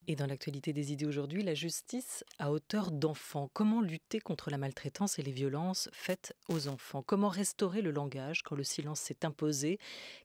Et dans l'actualité des idées aujourd'hui, la justice à hauteur d'enfant. Comment lutter contre la maltraitance et les violences faites aux enfants? Comment restaurer le langage quand le silence s'est imposé?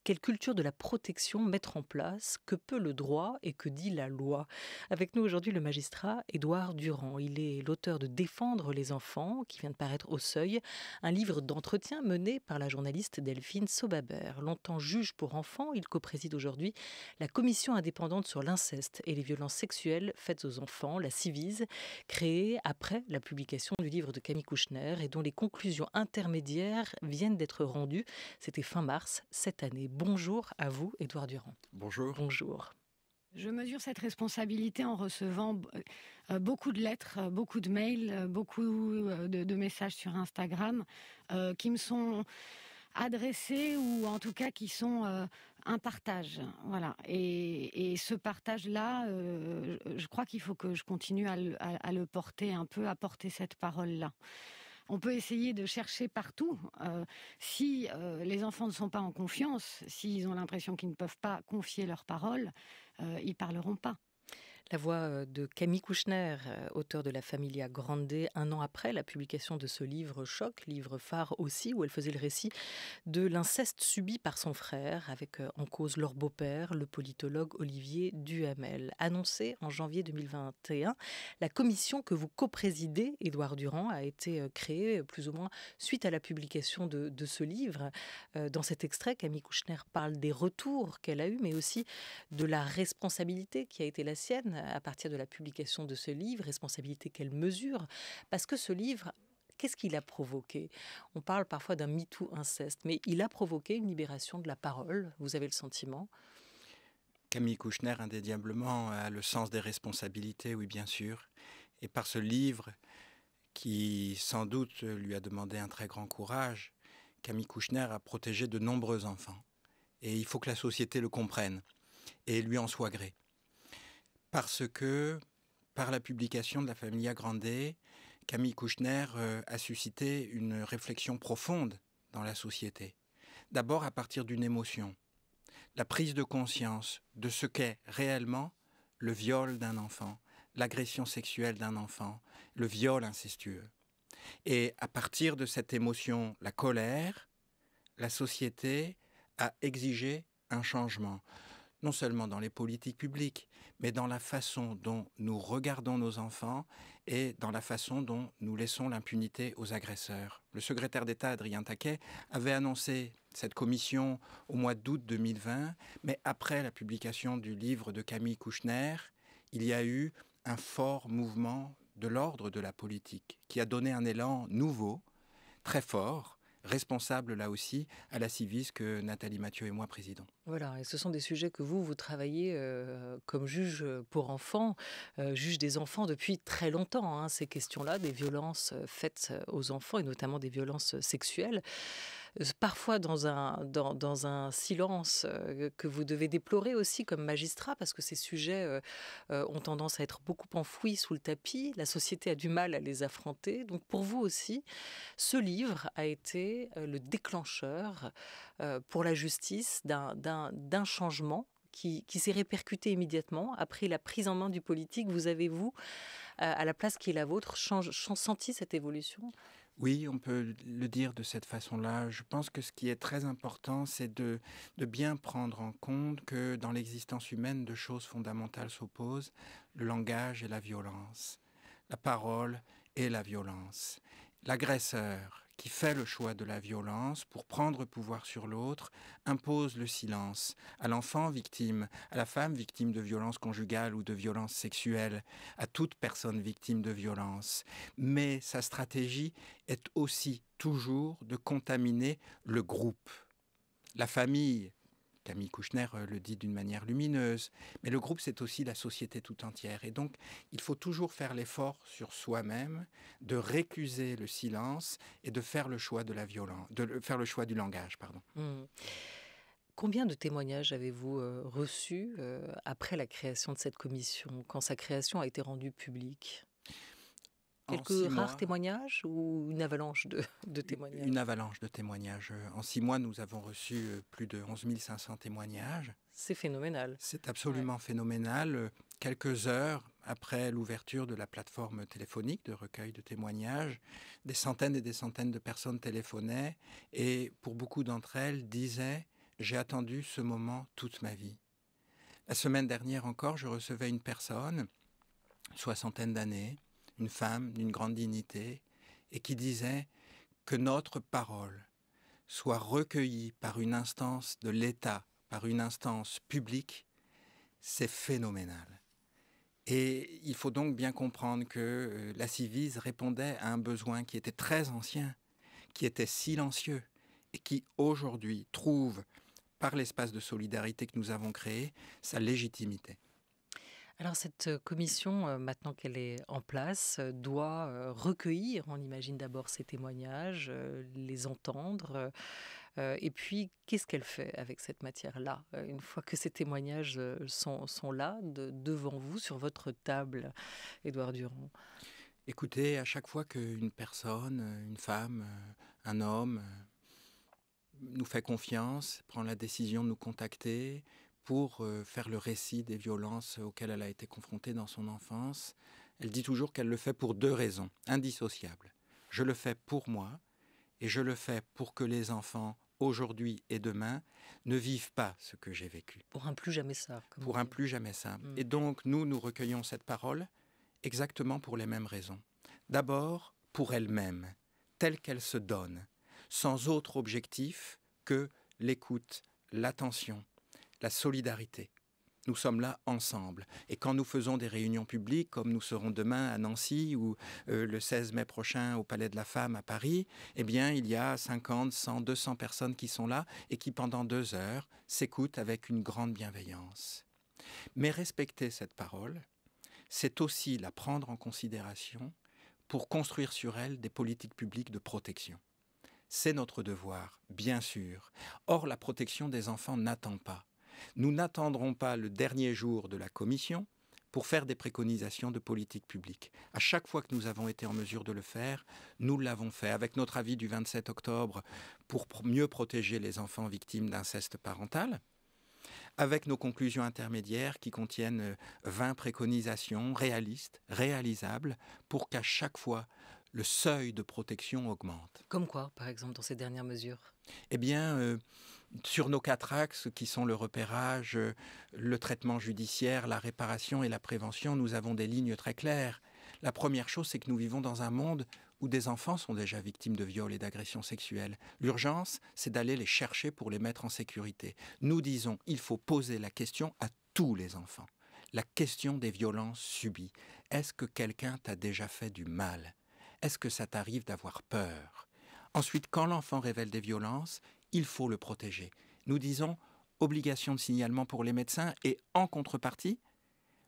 Quelle culture de la protection mettre en place? Que peut le droit et que dit la loi? Avec nous aujourd'hui le magistrat Édouard Durand. Il est l'auteur de Défendre les enfants, qui vient de paraître au Seuil, un livre d'entretien mené par la journaliste Delphine Sobabert. Longtemps juge pour enfants, il copréside aujourd'hui la commission indépendante sur l'inceste et les violences sexuelles faites aux enfants, la Civise, créée après la publication du livre de Camille Kouchner et dont les conclusions intermédiaires viennent d'être rendues. C'était fin mars cette année. Bonjour à vous, Édouard Durand. Bonjour. Bonjour. Je mesure cette responsabilité en recevant beaucoup de lettres, beaucoup de mails, beaucoup de messages sur Instagram qui me sont adressés ou en tout cas qui sont un partage. Voilà. Et ce partage-là, je crois qu'il faut que je continue à le porter un peu, à porter cette parole-là. On peut essayer de chercher partout. Si les enfants ne sont pas en confiance, s'ils ont l'impression qu'ils ne peuvent pas confier leurs paroles, ils parleront pas. La voix de Camille Kouchner, auteure de La Familia Grande, un an après la publication de ce livre choc, livre phare aussi, où elle faisait le récit de l'inceste subi par son frère, avec en cause leur beau-père, le politologue Olivier Duhamel. Annoncée en janvier 2021, la commission que vous coprésidez, Édouard Durand, a été créée plus ou moins suite à la publication de ce livre. Dans cet extrait, Camille Kouchner parle des retours qu'elle a eus, mais aussi de la responsabilité qui a été la sienne à partir de la publication de ce livre, responsabilité qu'elle mesure, parce que ce livre, qu'est-ce qu'il a provoqué? On parle parfois d'un MeToo inceste, mais il a provoqué une libération de la parole, vous avez le sentiment? Camille Kouchner, indéniablement, a le sens des responsabilités, oui, bien sûr. Et par ce livre, qui sans doute lui a demandé un très grand courage, Camille Kouchner a protégé de nombreux enfants. Et il faut que la société le comprenne et lui en soit gré. Parce que, par la publication de La Familia Grande, Camille Kouchner a suscité une réflexion profonde dans la société. D'abord à partir d'une émotion, la prise de conscience de ce qu'est réellement le viol d'un enfant, l'agression sexuelle d'un enfant, le viol incestueux. Et à partir de cette émotion, la colère, la société a exigé un changement. Non seulement dans les politiques publiques, mais dans la façon dont nous regardons nos enfants et dans la façon dont nous laissons l'impunité aux agresseurs. Le secrétaire d'État Adrien Taquet avait annoncé cette commission au mois d'août 2020, mais après la publication du livre de Camille Kouchner, il y a eu un fort mouvement de l'ordre de la politique qui a donné un élan nouveau, très fort, responsable là aussi à la Civise que Nathalie Mathieu et moi présidons. Voilà, et ce sont des sujets que vous travaillez comme juge pour enfants, juge des enfants depuis très longtemps, hein, ces questions-là, des violences faites aux enfants et notamment des violences sexuelles. Parfois dans un silence que vous devez déplorer aussi comme magistrat, parce que ces sujets ont tendance à être beaucoup enfouis sous le tapis. La société a du mal à les affronter. Donc pour vous aussi, ce livre a été le déclencheur pour la justice d'un changement qui s'est répercuté immédiatement après la prise en main du politique. Vous avez, vous, à la place qui est la vôtre, senti cette évolution ? Oui, on peut le dire de cette façon-là. Je pense que ce qui est très important, c'est de bien prendre en compte que dans l'existence humaine, deux choses fondamentales s'opposent, le langage et la violence, la parole et la violence. L'agresseur qui fait le choix de la violence pour prendre pouvoir sur l'autre impose le silence à l'enfant victime, à la femme victime de violences conjugales ou de violences sexuelles, à toute personne victime de violence. Mais sa stratégie est aussi toujours de contaminer le groupe, la famille. Camille Kouchner le dit d'une manière lumineuse, mais le groupe, c'est aussi la société tout entière. Et donc, il faut toujours faire l'effort sur soi-même de récuser le silence et de faire le choix de la violence, de faire le choix du langage, pardon. Combien de témoignages avez-vous reçus après la création de cette commission, quand sa création a été rendue publique ? En Quelques 6 rares mois, témoignages ou une avalanche de témoignages? une avalanche de témoignages. En 6 mois, nous avons reçu plus de 11 500 témoignages. C'est phénoménal. C'est Ouais. absolument phénoménal. Quelques heures après l'ouverture de la plateforme téléphonique de recueil de témoignages, des centaines et des centaines de personnes téléphonaient et pour beaucoup d'entre elles disaient « J'ai attendu ce moment toute ma vie ». La semaine dernière encore, je recevais une personne, soixantaine d'années, une femme d'une grande dignité, et qui disait que notre parole soit recueillie par une instance de l'État, par une instance publique, c'est phénoménal. Et il faut donc bien comprendre que la Civise répondait à un besoin qui était très ancien, qui était silencieux, et qui aujourd'hui trouve, par l'espace de solidarité que nous avons créé, sa légitimité. Alors cette commission, maintenant qu'elle est en place, doit recueillir, on imagine d'abord ces témoignages, les entendre, et puis qu'est-ce qu'elle fait avec cette matière-là, une fois que ces témoignages sont là, devant vous, sur votre table, Édouard Durand? Écoutez, à chaque fois qu'une personne, une femme, un homme nous fait confiance, prend la décision de nous contacter pour faire le récit des violences auxquelles elle a été confrontée dans son enfance, elle dit toujours qu'elle le fait pour 2 raisons indissociables. Je le fais pour moi et je le fais pour que les enfants, aujourd'hui et demain, ne vivent pas ce que j'ai vécu. Pour un plus jamais ça, comme on Pour un dit. plus jamais ça. Mmh. Et donc, nous recueillons cette parole exactement pour les mêmes raisons. D'abord, pour elle-même, telle qu'elle se donne, sans autre objectif que l'écoute, l'attention, la solidarité. Nous sommes là ensemble. Et quand nous faisons des réunions publiques, comme nous serons demain à Nancy ou le 16 mai prochain au Palais de la Femme à Paris, eh bien, il y a 50, 100, 200 personnes qui sont là et qui, pendant 2 heures, s'écoutent avec une grande bienveillance. Mais respecter cette parole, c'est aussi la prendre en considération pour construire sur elle des politiques publiques de protection. C'est notre devoir, bien sûr. Or, la protection des enfants n'attend pas. Nous n'attendrons pas le dernier jour de la commission pour faire des préconisations de politique publique. À chaque fois que nous avons été en mesure de le faire, nous l'avons fait avec notre avis du 27 octobre pour mieux protéger les enfants victimes d'inceste parental, avec nos conclusions intermédiaires qui contiennent 20 préconisations réalistes, réalisables, pour qu'à chaque fois, le seuil de protection augmente. Comme quoi, par exemple, dans ces dernières mesures? Eh bien, sur nos 4 axes qui sont le repérage, le traitement judiciaire, la réparation et la prévention, nous avons des lignes très claires. La première chose, c'est que nous vivons dans un monde où des enfants sont déjà victimes de viols et d'agressions sexuelles. L'urgence, c'est d'aller les chercher pour les mettre en sécurité. Nous disons, il faut poser la question à tous les enfants. La question des violences subies. Est-ce que quelqu'un t'a déjà fait du mal ? Est-ce que ça t'arrive d'avoir peur ? Ensuite, quand l'enfant révèle des violences, il faut le protéger. Nous disons obligation de signalement pour les médecins et en contrepartie,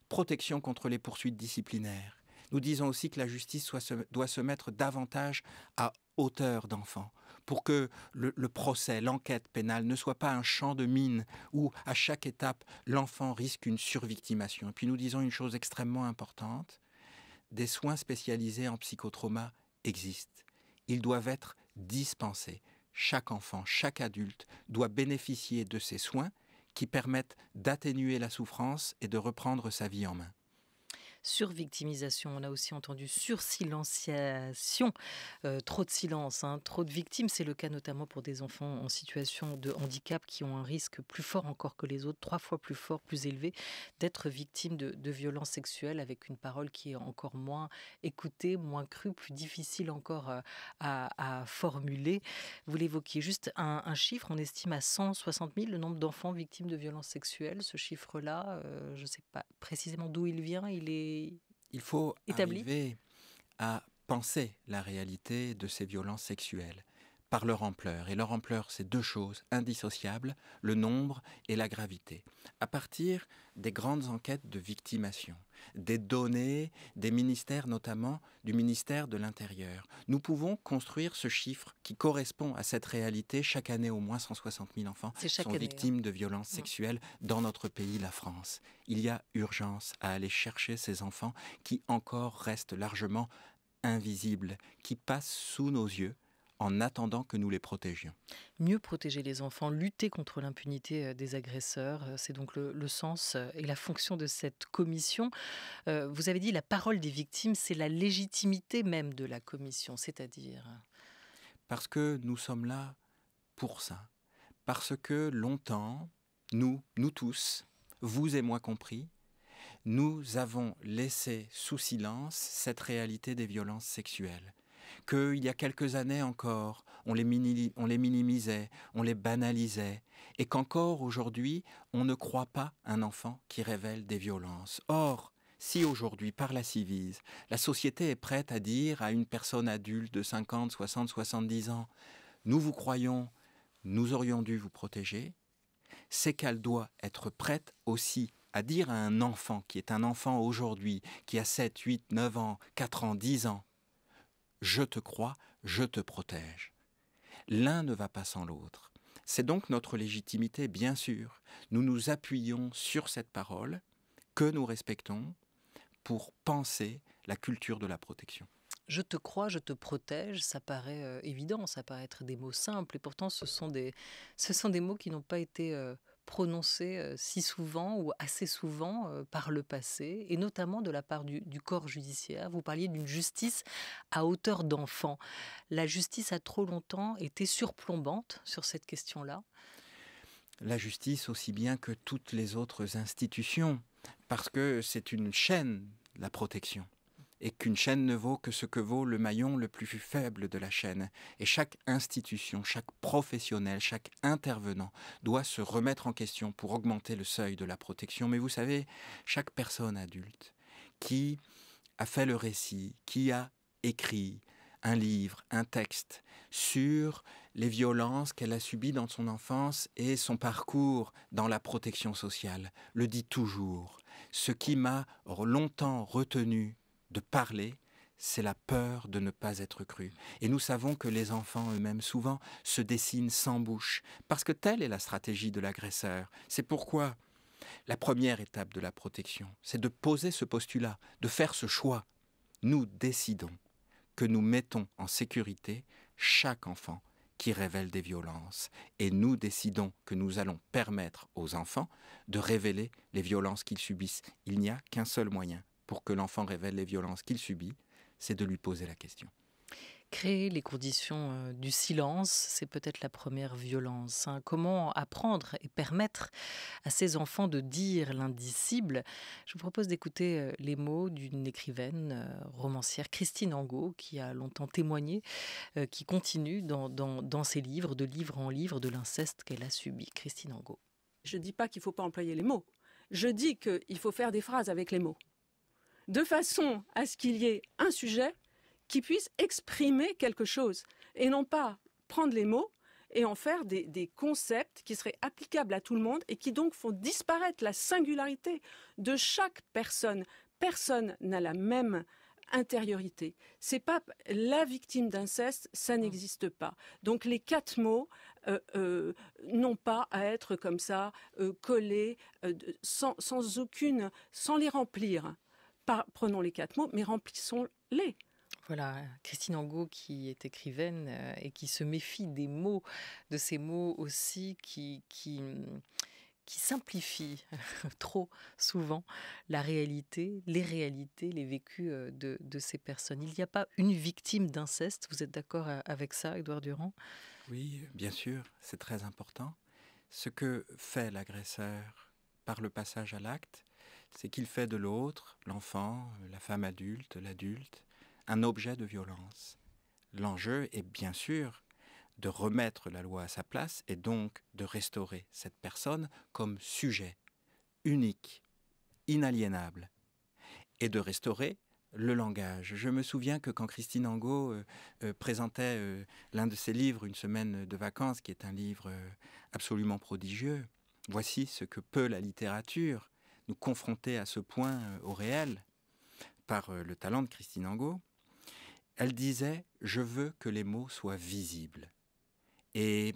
protection contre les poursuites disciplinaires. Nous disons aussi que la justice doit se mettre davantage à hauteur d'enfant pour que le procès, l'enquête pénale ne soit pas un champ de mine où à chaque étape l'enfant risque une survictimation. Et puis nous disons une chose extrêmement importante, des soins spécialisés en psychotrauma existent. Ils doivent être dispensés. Chaque enfant, chaque adulte doit bénéficier de ces soins qui permettent d'atténuer la souffrance et de reprendre sa vie en main. Survictimisation, on a aussi entendu sursilenciation, trop de silence, hein, trop de victimes. C'est le cas notamment pour des enfants en situation de handicap qui ont un risque plus fort encore que les autres, 3 fois plus fort, plus élevé, d'être victimes de violences sexuelles avec une parole qui est encore moins écoutée, moins crue, plus difficile encore à formuler. Vous l'évoquiez, juste un chiffre, on estime à 160 000 le nombre d'enfants victimes de violences sexuelles. Ce chiffre-là, je ne sais pas précisément d'où il vient, Il faut établi. arriver à penser la réalité de ces violences sexuelles par leur ampleur. Et leur ampleur, c'est 2 choses indissociables, le nombre et la gravité. À partir des grandes enquêtes de victimation, des données des ministères, notamment du ministère de l'Intérieur, nous pouvons construire ce chiffre qui correspond à cette réalité. Chaque année, au moins 160 000 enfants sont victimes de violences sexuelles dans notre pays, la France. Il y a urgence à aller chercher ces enfants qui encore restent largement invisibles qui passent sous nos yeux en attendant que nous les protégions. Mieux protéger les enfants, lutter contre l'impunité des agresseurs, c'est donc le sens et la fonction de cette commission. Vous avez dit la parole des victimes, c'est la légitimité même de la commission, c'est-à-dire... Parce que nous sommes là pour ça. Parce que longtemps, nous tous, vous et moi compris, nous avons laissé sous silence cette réalité des violences sexuelles. Qu'il y a quelques années encore, on les minimisait, on les banalisait, et qu'encore aujourd'hui, on ne croit pas un enfant qui révèle des violences. Or, si aujourd'hui, par la Civise, la société est prête à dire à une personne adulte de 50, 60, 70 ans, nous vous croyons, nous aurions dû vous protéger, c'est qu'elle doit être prête aussi à dire à un enfant qui est un enfant aujourd'hui, qui a 7, 8, 9 ans, 4 ans, 10 ans, je te crois, je te protège. L'un ne va pas sans l'autre. C'est donc notre légitimité, bien sûr. Nous nous appuyons sur cette parole que nous respectons pour penser la culture de la protection. Je te crois, je te protège, ça paraît évident, ça paraît être des mots simples, et pourtant ce sont des mots qui n'ont pas été prononcés si souvent ou assez souvent par le passé, et notamment de la part du corps judiciaire. Vous parliez d'une justice à hauteur d'enfant. La justice a trop longtemps été surplombante sur cette question-là. La justice aussi bien que toutes les autres institutions, parce que c'est une chaîne, la protection. Et qu'une chaîne ne vaut que ce que vaut le maillon le plus faible de la chaîne. Et chaque institution, chaque professionnel, chaque intervenant doit se remettre en question pour augmenter le seuil de la protection. Mais vous savez, chaque personne adulte qui a fait le récit, qui a écrit un livre, un texte sur les violences qu'elle a subies dans son enfance et son parcours dans la protection sociale, le dit toujours. Ce qui m'a longtemps retenu de parler, c'est la peur de ne pas être cru. Et nous savons que les enfants eux-mêmes souvent se dessinent sans bouche, parce que telle est la stratégie de l'agresseur. C'est pourquoi la première étape de la protection, c'est de poser ce postulat, de faire ce choix. Nous décidons que nous mettons en sécurité chaque enfant qui révèle des violences. Et nous décidons que nous allons permettre aux enfants de révéler les violences qu'ils subissent. Il n'y a qu'un seul moyen pour que l'enfant révèle les violences qu'il subit, c'est de lui poser la question. Créer les conditions du silence, c'est peut-être la première violence. Comment apprendre et permettre à ces enfants de dire l'indicible? Je vous propose d'écouter les mots d'une écrivaine, romancière, Christine Angot, qui a longtemps témoigné, qui continue dans ses livres, de livre en livre, de l'inceste qu'elle a subi. Christine Angot. Je ne dis pas qu'il ne faut pas employer les mots. Je dis qu'il faut faire des phrases avec les mots, de façon à ce qu'il y ait un sujet qui puisse exprimer quelque chose, et non pas prendre les mots et en faire des concepts qui seraient applicables à tout le monde et qui donc font disparaître la singularité de chaque personne. Personne n'a la même intériorité. C'est pas la victime d'inceste, ça n'existe pas. Donc les 4 mots n'ont pas à être comme ça collés sans les remplir. Prenons les 4 mots, mais remplissons-les. Voilà, Christine Angot qui est écrivaine et qui se méfie des mots, de ces mots aussi qui simplifient trop souvent la réalité, les vécus de ces personnes. Il n'y a pas une victime d'inceste, vous êtes d'accord avec ça, Édouard Durand? Oui, bien sûr, c'est très important. Ce que fait l'agresseur par le passage à l'acte, c'est qu'il fait de l'autre, l'enfant, la femme adulte, l'adulte, un objet de violence. L'enjeu est bien sûr de remettre la loi à sa place et donc de restaurer cette personne comme sujet unique, inaliénable, et de restaurer le langage. Je me souviens que quand Christine Angot présentait l'un de ses livres, Une semaine de vacances, qui est un livre absolument prodigieux, voici ce que peut la littérature nous confronter à ce point au réel, par le talent de Christine Angot. Elle disait « Je veux que les mots soient visibles ». Et,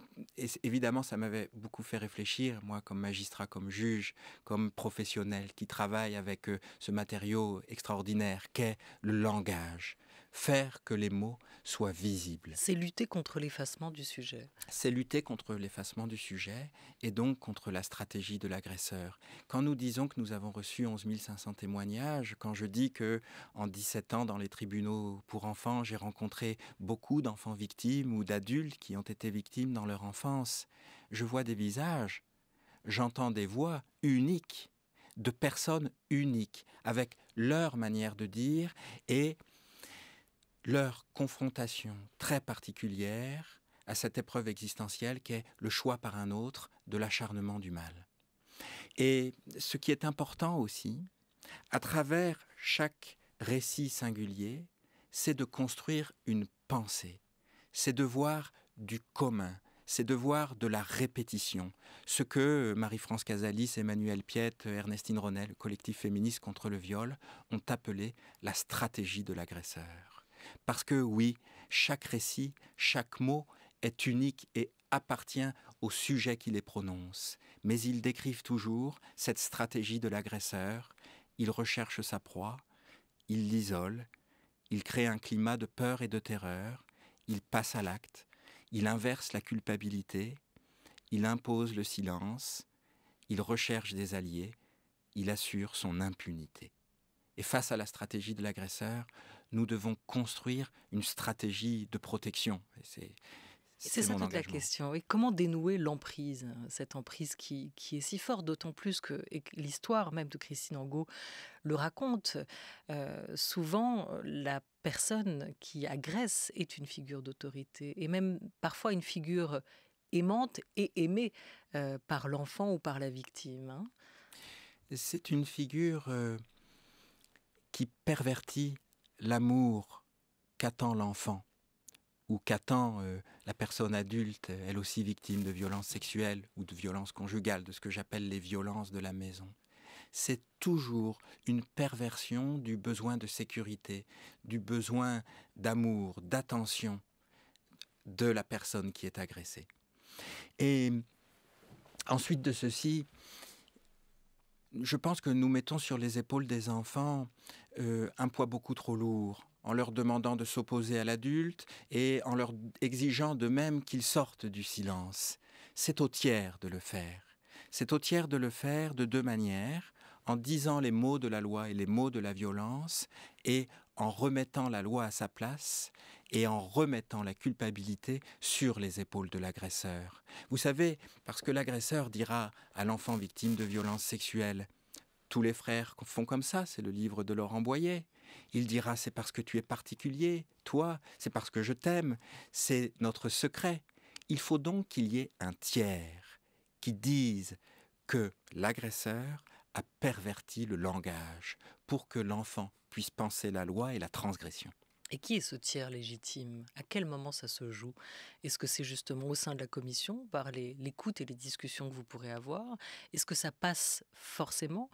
évidemment, ça m'avait beaucoup fait réfléchir, moi, comme magistrat, comme juge, comme professionnel qui travaille avec ce matériau extraordinaire qu'est le langage. Faire que les mots soient visibles. C'est lutter contre l'effacement du sujet. C'est lutter contre l'effacement du sujet et donc contre la stratégie de l'agresseur. Quand nous disons que nous avons reçu 11 500 témoignages, quand je dis que en 17 ans dans les tribunaux pour enfants, j'ai rencontré beaucoup d'enfants victimes ou d'adultes qui ont été victimes dans leur enfance, je vois des visages, j'entends des voix uniques, de personnes uniques, avec leur manière de dire et leur confrontation très particulière à cette épreuve existentielle qu'est le choix par un autre de l'acharnement du mal. Et ce qui est important aussi, à travers chaque récit singulier, c'est de construire une pensée, c'est de voir du commun, c'est de voir de la répétition, ce que Marie-France Casalis, Emmanuel Piette, Ernestine Renet, le collectif féministe contre le viol, ont appelé la stratégie de l'agresseur. Parce que oui, chaque récit, chaque mot est unique et appartient au sujet qui les prononce. Mais ils décrivent toujours cette stratégie de l'agresseur. Il recherche sa proie, il l'isole, il crée un climat de peur et de terreur, il passe à l'acte, il inverse la culpabilité, il impose le silence, il recherche des alliés, il assure son impunité. Et face à la stratégie de l'agresseur, nous devons construire une stratégie de protection. Et c'est ça toute la question. Et comment dénouer l'emprise, cette emprise qui est si forte, d'autant plus que l'histoire même de Christine Angot le raconte. Souvent, la personne qui agresse est une figure d'autorité, et même parfois une figure aimante et aimée par l'enfant ou par la victime. Hein. C'est une figure qui pervertit l'amour qu'attend l'enfant ou qu'attend la personne adulte, elle aussi victime de violences sexuelles ou de violences conjugales, de ce que j'appelle les violences de la maison. C'est toujours une perversion du besoin de sécurité, du besoin d'amour, d'attention de la personne qui est agressée. Et ensuite de ceci, je pense que nous mettons sur les épaules des enfants un poids beaucoup trop lourd, en leur demandant de s'opposer à l'adulte et en leur exigeant de même qu'ils sortent du silence. C'est au tiers de le faire. C'est au tiers de le faire de deux manières, en disant les mots de la loi et les mots de la violence, et en remettant la loi à sa place, et en remettant la culpabilité sur les épaules de l'agresseur. Vous savez, parce que l'agresseur dira à l'enfant victime de violences sexuelles, « Tous les frères font comme ça », c'est le livre de Laurent Boyer. Il dira « C'est parce que tu es particulier, toi, c'est parce que je t'aime, c'est notre secret ». Il faut donc qu'il y ait un tiers qui dise que l'agresseur a perverti le langage pour que l'enfant puisse penser la loi et la transgression. Et qui est ce tiers légitime? À quel moment ça se joue? Est-ce que c'est justement au sein de la commission, par l'écoute et les discussions que vous pourrez avoir? Est-ce que ça passe forcément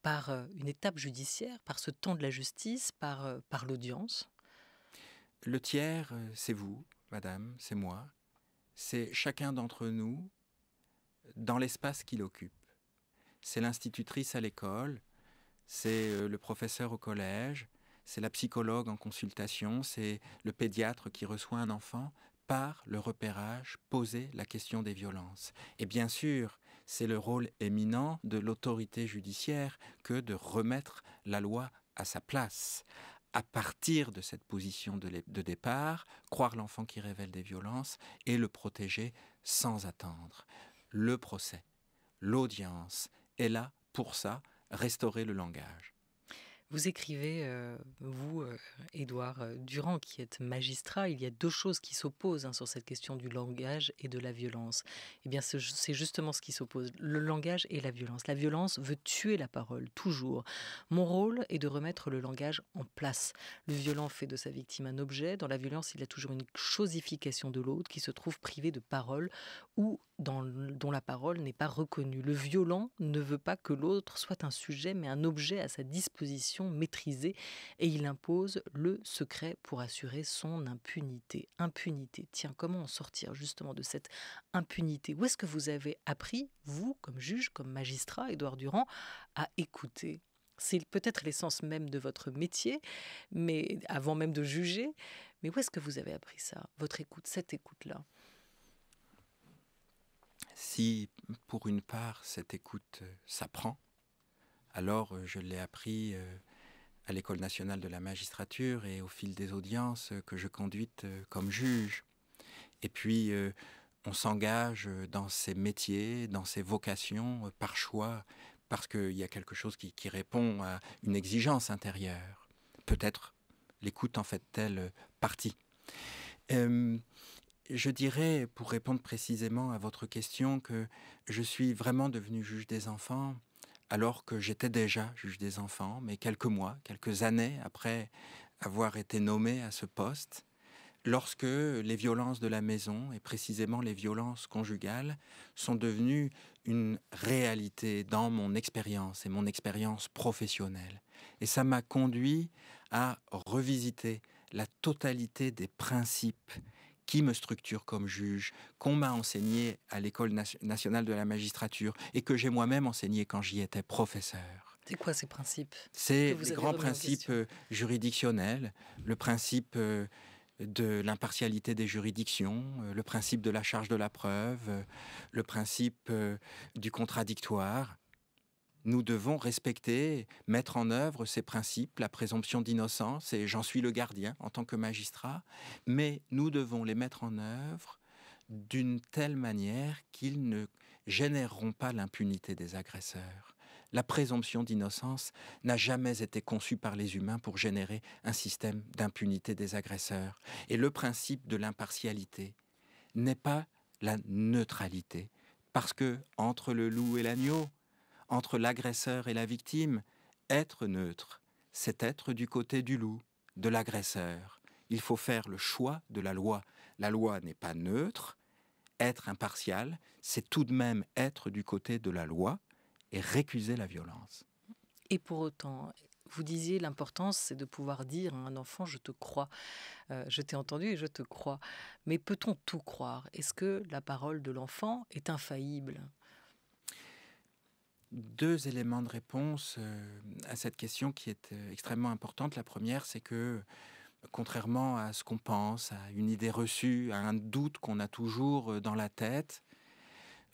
par une étape judiciaire, par ce temps de la justice, par l'audience? Le tiers, c'est vous, madame, c'est moi. C'est chacun d'entre nous dans l'espace qu'il occupe. C'est l'institutrice à l'école, c'est le professeur au collège, c'est la psychologue en consultation, c'est le pédiatre qui reçoit un enfant, par le repérage, poser la question des violences. Et bien sûr, c'est le rôle éminent de l'autorité judiciaire que de remettre la loi à sa place. À partir de cette position de départ, croire l'enfant qui révèle des violences et le protéger sans attendre. Le procès, l'audience est là pour ça, restaurer le langage. Vous écrivez, vous, Édouard Durand, qui êtes magistrat, il y a deux choses qui s'opposent sur cette question du langage et de la violence. Eh bien, c'est justement ce qui s'oppose, le langage et la violence. La violence veut tuer la parole, toujours. Mon rôle est de remettre le langage en place. Le violent fait de sa victime un objet. Dans la violence, il y a toujours une chosification de l'autre qui se trouve privé de parole ou dont la parole n'est pas reconnue. Le violent ne veut pas que l'autre soit un sujet, mais un objet à sa disposition. situation maîtrisée et il impose le secret pour assurer son impunité. Impunité, tiens, comment en sortir justement de cette impunité? Où est-ce que vous avez appris, vous, comme juge, comme magistrat, Édouard Durand, à écouter? C'est peut-être l'essence même de votre métier, mais avant même de juger. Mais où est-ce que vous avez appris ça, votre écoute, cette écoute-là? Si, pour une part, cette écoute s'apprend, alors je l'ai appris à l'École nationale de la magistrature et au fil des audiences que je conduite comme juge. Et puis, on s'engage dans ces métiers, dans ces vocations, par choix, parce qu'il y a quelque chose qui répond à une exigence intérieure. Peut-être l'écoute en fait-elle partie. Je dirais, pour répondre précisément à votre question, que je suis vraiment devenu juge des enfants alors que j'étais déjà juge des enfants, mais quelques mois, quelques années après avoir été nommé à ce poste, lorsque les violences de la maison, et précisément les violences conjugales, sont devenues une réalité dans mon expérience et mon expérience professionnelle. Et ça m'a conduit à revisiter la totalité des principes qui me structurent comme juge, qu'on m'a enseigné à l'École nationale de la magistrature et que j'ai moi-même enseigné quand j'y étais professeur. C'est quoi ces principes? C'est les grands principes juridictionnels, le principe de l'impartialité des juridictions, le principe de la charge de la preuve, le principe du contradictoire. Nous devons respecter, mettre en œuvre ces principes, la présomption d'innocence, et j'en suis le gardien en tant que magistrat, mais nous devons les mettre en œuvre d'une telle manière qu'ils ne généreront pas l'impunité des agresseurs. La présomption d'innocence n'a jamais été conçue par les humains pour générer un système d'impunité des agresseurs. Et le principe de l'impartialité n'est pas la neutralité, parce que entre le loup et l'agneau, entre l'agresseur et la victime, être neutre, c'est être du côté du loup, de l'agresseur. Il faut faire le choix de la loi. La loi n'est pas neutre. Être impartial, c'est tout de même être du côté de la loi et récuser la violence. Et pour autant, vous disiez l'importance, c'est de pouvoir dire à un enfant « je te crois ». Je t'ai entendu et je te crois. Mais peut-on tout croire? Est-ce que la parole de l'enfant est infaillible? Deux éléments de réponse à cette question qui est extrêmement importante. La première, c'est que, contrairement à ce qu'on pense, à une idée reçue, à un doute qu'on a toujours dans la tête,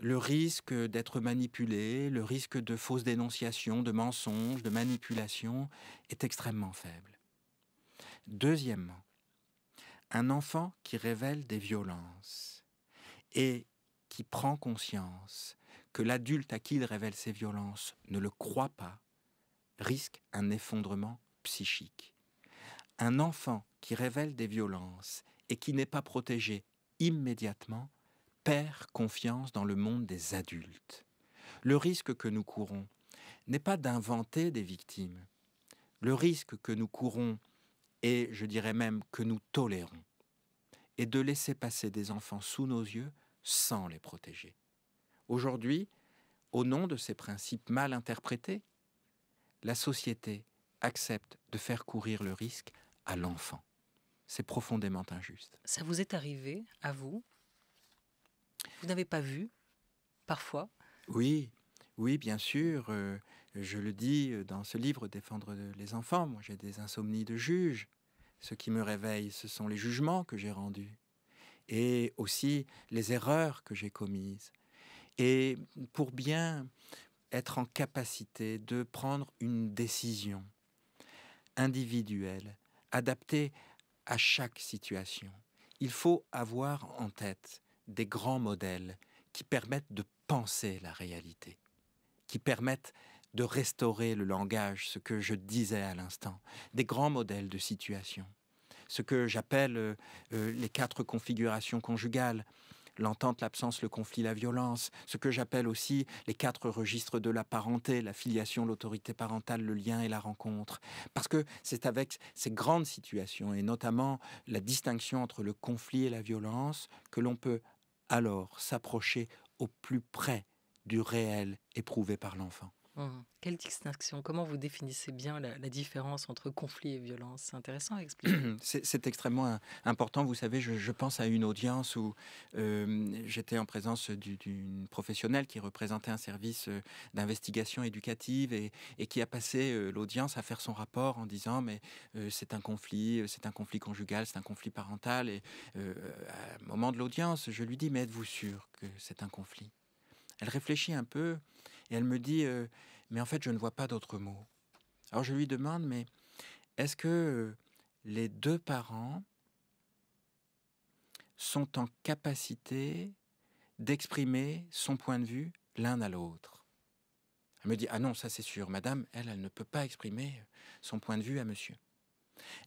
le risque d'être manipulé, le risque de fausses dénonciations, de mensonges, de manipulation est extrêmement faible. Deuxièmement, un enfant qui révèle des violences et qui prend conscience que l'adulte à qui il révèle ces violences ne le croit pas, risque un effondrement psychique. Un enfant qui révèle des violences et qui n'est pas protégé immédiatement perd confiance dans le monde des adultes. Le risque que nous courons n'est pas d'inventer des victimes. Le risque que nous courons, et je dirais même que nous tolérons, est de laisser passer des enfants sous nos yeux sans les protéger. Aujourd'hui, au nom de ces principes mal interprétés, la société accepte de faire courir le risque à l'enfant. C'est profondément injuste. Ça vous est arrivé, à vous? Vous n'avez pas vu, parfois? Oui, bien sûr. Je le dis dans ce livre, Défendre les enfants. Moi, j'ai des insomnies de juge. Ce qui me réveille, ce sont les jugements que j'ai rendus et aussi les erreurs que j'ai commises. Et pour bien être en capacité de prendre une décision individuelle, adaptée à chaque situation, il faut avoir en tête des grands modèles qui permettent de penser la réalité, qui permettent de restaurer le langage, ce que je disais à l'instant, des grands modèles de situation, ce que j'appelle les 4 configurations conjugales, l'entente, l'absence, le conflit, la violence, ce que j'appelle aussi les 4 registres de la parenté, la filiation, l'autorité parentale, le lien et la rencontre. Parce que c'est avec ces grandes situations, et notamment la distinction entre le conflit et la violence, que l'on peut alors s'approcher au plus près du réel éprouvé par l'enfant. Quelle distinction? Comment vous définissez bien la différence entre conflit et violence? C'est intéressant à expliquer. C'est extrêmement important. Vous savez, je pense à une audience où j'étais en présence d'une professionnelle qui représentait un service d'investigation éducative et qui a passé l'audience à faire son rapport en disant mais c'est un conflit conjugal, c'est un conflit parental. Et à un moment de l'audience, je lui dis mais êtes-vous sûr que c'est un conflit? Elle réfléchit un peu et elle me dit mais en fait je ne vois pas d'autres mots. Alors je lui demande mais est-ce que les deux parents sont en capacité d'exprimer son point de vue l'un à l'autre? Elle me dit ah non, ça c'est sûr, madame, elle ne peut pas exprimer son point de vue à monsieur.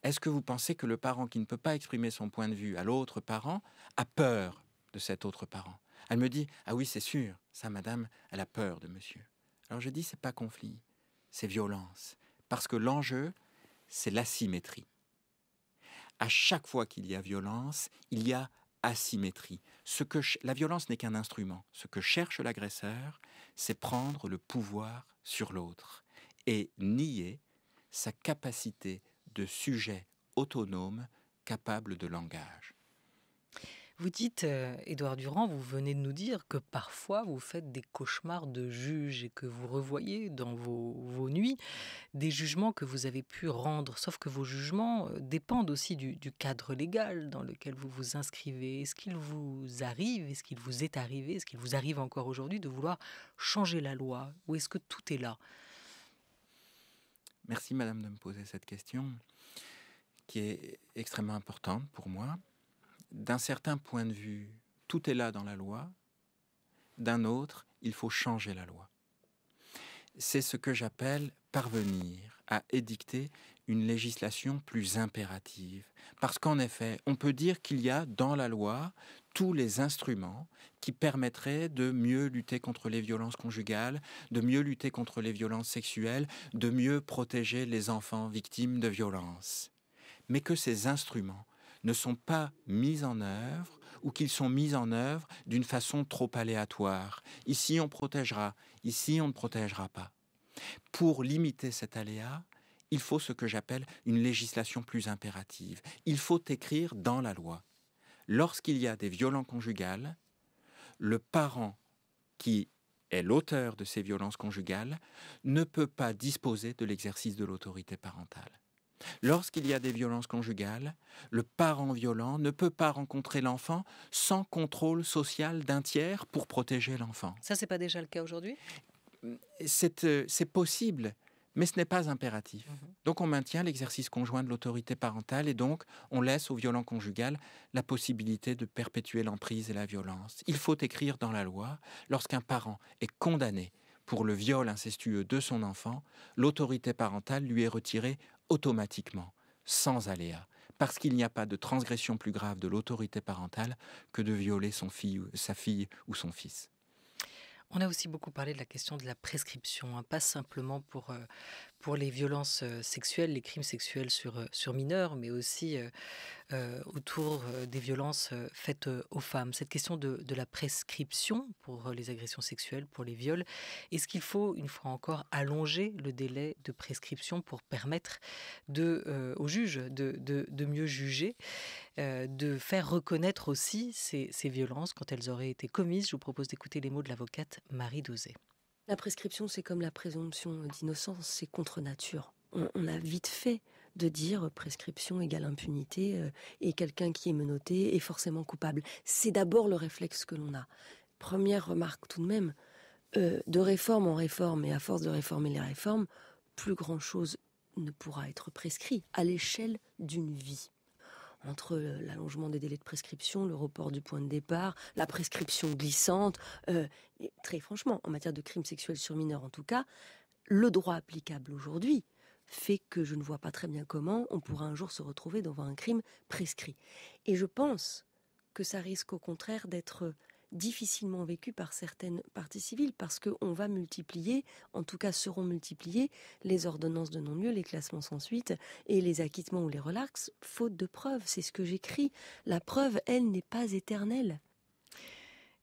Est-ce que vous pensez que le parent qui ne peut pas exprimer son point de vue à l'autre parent a peur de cet autre parent? Elle me dit ah oui, c'est sûr, ça madame, elle a peur de monsieur. Alors je dis c'est pas conflit, c'est violence, parce que l'enjeu c'est l'asymétrie. À chaque fois qu'il y a violence, il y a asymétrie. La violence n'est qu'un instrument. Ce que cherche l'agresseur, c'est prendre le pouvoir sur l'autre et nier sa capacité de sujet autonome capable de langage. Vous dites, Édouard Durand, vous venez de nous dire que parfois vous faites des cauchemars de juge et que vous revoyez dans vos nuits des jugements que vous avez pu rendre. Sauf que vos jugements dépendent aussi du cadre légal dans lequel vous vous inscrivez. Est-ce qu'il vous arrive, est-ce qu'il vous est arrivé, est-ce qu'il vous arrive encore aujourd'hui de vouloir changer la loi? Ou est-ce que tout est là? Merci madame de me poser cette question qui est extrêmement importante pour moi. D'un certain point de vue, tout est là dans la loi. D'un autre, il faut changer la loi. C'est ce que j'appelle parvenir à édicter une législation plus impérative. Parce qu'en effet, on peut dire qu'il y a dans la loi tous les instruments qui permettraient de mieux lutter contre les violences conjugales, de mieux lutter contre les violences sexuelles, de mieux protéger les enfants victimes de violences. Mais que ces instruments ne sont pas mis en œuvre ou qu'ils sont mis en œuvre d'une façon trop aléatoire. Ici, on protégera, ici, on ne protégera pas. Pour limiter cet aléa, il faut ce que j'appelle une législation plus impérative. Il faut écrire dans la loi. Lorsqu'il y a des violences conjugales, le parent qui est l'auteur de ces violences conjugales ne peut pas disposer de l'exercice de l'autorité parentale. Lorsqu'il y a des violences conjugales, le parent violent ne peut pas rencontrer l'enfant sans contrôle social d'un tiers pour protéger l'enfant. Ça, c'est pas déjà le cas aujourd'hui? C'est possible, mais ce n'est pas impératif. Donc on maintient l'exercice conjoint de l'autorité parentale et donc on laisse au violent conjugal la possibilité de perpétuer l'emprise et la violence. Il faut écrire dans la loi, lorsqu'un parent est condamné pour le viol incestueux de son enfant, l'autorité parentale lui est retirée automatiquement, sans aléa, parce qu'il n'y a pas de transgression plus grave de l'autorité parentale que de violer sa fille ou son fils. On a aussi beaucoup parlé de la question de la prescription, pas simplement pour les violences sexuelles, les crimes sexuels sur mineurs, mais aussi autour des violences faites aux femmes. Cette question de la prescription pour les agressions sexuelles, pour les viols, est-ce qu'il faut, une fois encore, allonger le délai de prescription pour permettre aux juges de mieux juger, de faire reconnaître aussi ces violences quand elles auraient été commises? Je vous propose d'écouter les mots de l'avocate Marie Dauzé. La prescription, c'est comme la présomption d'innocence, c'est contre nature. On a vite fait de dire prescription égale impunité et quelqu'un qui est menotté est forcément coupable. C'est d'abord le réflexe que l'on a. Première remarque tout de même, de réforme en réforme et à force de réformer les réformes, plus grand-chose ne pourra être prescrit à l'échelle d'une vie. Entre l'allongement des délais de prescription, le report du point de départ, la prescription glissante, très franchement, en matière de crimes sexuels sur mineurs en tout cas, le droit applicable aujourd'hui fait que je ne vois pas très bien comment on pourra un jour se retrouver devant un crime prescrit. Et je pense que ça risque au contraire d'être difficilement vécu par certaines parties civiles parce qu'on va multiplier, en tout cas seront multipliées, les ordonnances de non-lieu, les classements sans suite et les acquittements ou les relax, faute de preuves. C'est ce que j'écris. La preuve, elle, n'est pas éternelle.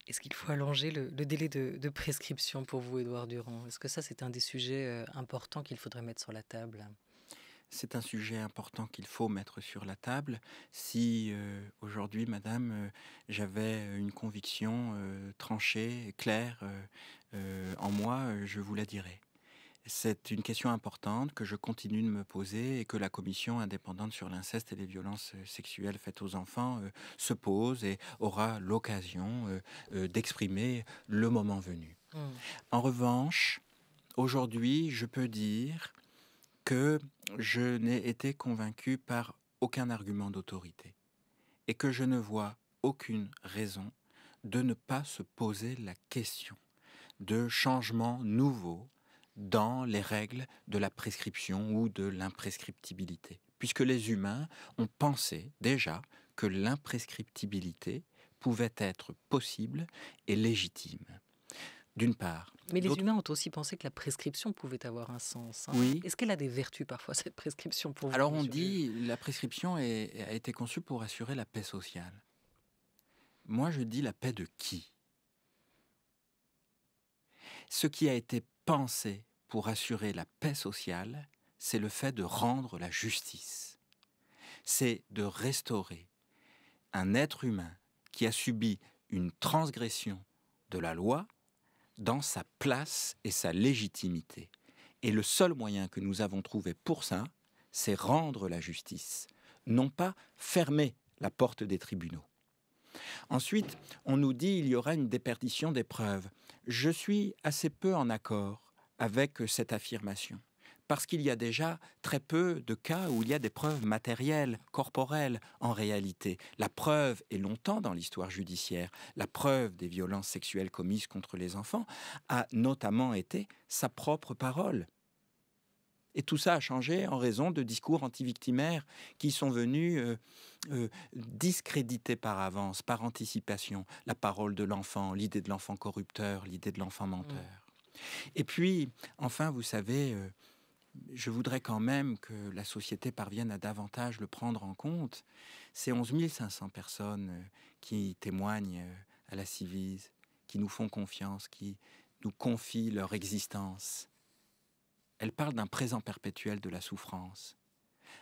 Est-ce qu'il faut allonger le délai de prescription pour vous, Édouard Durand? Est-ce que ça, c'est un des sujets importants qu'il faudrait mettre sur la table? C'est un sujet important qu'il faut mettre sur la table. Si aujourd'hui, madame, j'avais une conviction tranchée, claire en moi, je vous la dirais. C'est une question importante que je continue de me poser et que la commission indépendante sur l'inceste et les violences sexuelles faites aux enfants se pose et aura l'occasion d'exprimer le moment venu. En revanche, aujourd'hui, je peux dire que je n'ai été convaincu par aucun argument d'autorité et que je ne vois aucune raison de ne pas se poser la question de changements nouveaux dans les règles de la prescription ou de l'imprescriptibilité, puisque les humains ont pensé déjà que l'imprescriptibilité pouvait être possible et légitime. D'une part. Mais les humains ont aussi pensé que la prescription pouvait avoir un sens. Oui. Est-ce qu'elle a des vertus parfois, cette prescription, pour vous? Alors on dit la prescription a été conçue pour assurer la paix sociale. Moi je dis la paix de qui? Ce qui a été pensé pour assurer la paix sociale, c'est le fait de rendre la justice. C'est de restaurer un être humain qui a subi une transgression de la loi dans sa place et sa légitimité. Et le seul moyen que nous avons trouvé pour ça, c'est rendre la justice, non pas fermer la porte des tribunaux. Ensuite, on nous dit qu'il y aura une déperdition des preuves. Je suis assez peu en accord avec cette affirmation, parce qu'il y a déjà très peu de cas où il y a des preuves matérielles, corporelles, en réalité. La preuve est longtemps dans l'histoire judiciaire. La preuve des violences sexuelles commises contre les enfants a notamment été sa propre parole. Et tout ça a changé en raison de discours anti-victimaires qui sont venus discréditer par avance, par anticipation, la parole de l'enfant, l'idée de l'enfant corrupteur, l'idée de l'enfant menteur. Et puis, enfin, vous savez, je voudrais quand même que la société parvienne à davantage le prendre en compte. Ces 11 500 personnes qui témoignent à la Civise, qui nous font confiance, qui nous confient leur existence. Elle parle d'un présent perpétuel de la souffrance.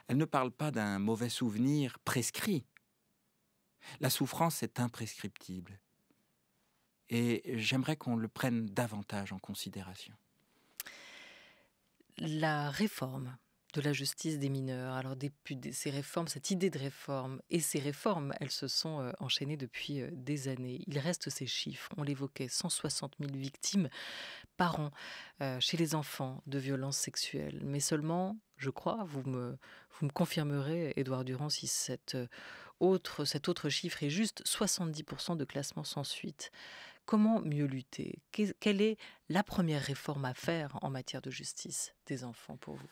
Elle ne parle pas d'un mauvais souvenir prescrit. La souffrance est imprescriptible. Et j'aimerais qu'on le prenne davantage en considération. La réforme de la justice des mineurs, alors ces réformes, cette idée de réforme et ces réformes, elles se sont enchaînées depuis des années. Il reste ces chiffres, on l'évoquait, 160 000 victimes par an chez les enfants de violences sexuelles. Mais seulement, je crois, vous me confirmerez, Édouard Durand, si cet autre chiffre est juste, 70% de classements sans suite. Comment mieux lutter? Quelle est la première réforme à faire en matière de justice des enfants pour vous?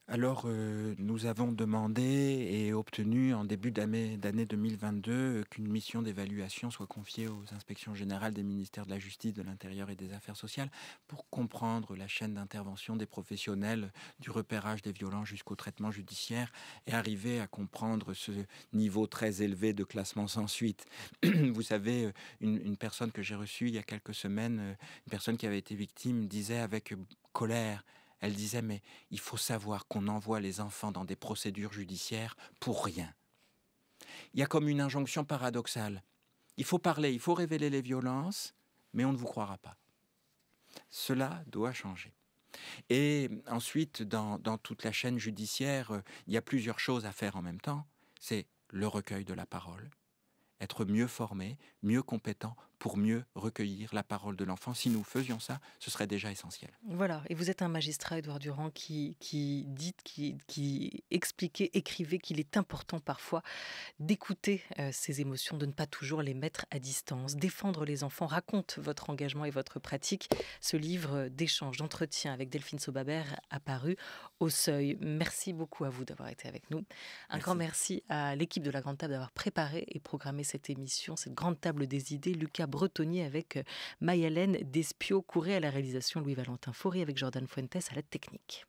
Alors, nous avons demandé et obtenu en début d'année 2022 qu'une mission d'évaluation soit confiée aux inspections générales des ministères de la Justice, de l'Intérieur et des Affaires sociales pour comprendre la chaîne d'intervention des professionnels du repérage des violences jusqu'au traitement judiciaire et arriver à comprendre ce niveau très élevé de classement sans suite. Vous savez, une personne que j'ai reçue il y a quelques semaines, une personne qui avait été victime, disait avec colère, elle disait, mais il faut savoir qu'on envoie les enfants dans des procédures judiciaires pour rien. Il y a comme une injonction paradoxale. Il faut parler, il faut révéler les violences, mais on ne vous croira pas. Cela doit changer. Et ensuite, dans toute la chaîne judiciaire, il y a plusieurs choses à faire en même temps. C'est le recueil de la parole, être mieux formé, mieux compétent pour mieux recueillir la parole de l'enfant. Si nous faisions ça, ce serait déjà essentiel. Voilà, et vous êtes un magistrat, Édouard Durand, qui expliquait, écrivait qu'il est important parfois d'écouter ces émotions, de ne pas toujours les mettre à distance. Défendre les enfants raconte votre engagement et votre pratique. Ce livre d'échange, d'entretien avec Delphine Sobabère a paru au Seuil. Merci beaucoup à vous d'avoir été avec nous. Un grand merci à l'équipe de La Grande Table d'avoir préparé et programmé cette émission, cette grande table des idées. Lucas Bretonnier avec Maï-Hélène Despio-Couré à la réalisation, Louis-Valentin Faury avec Jordan Fuentes à la technique.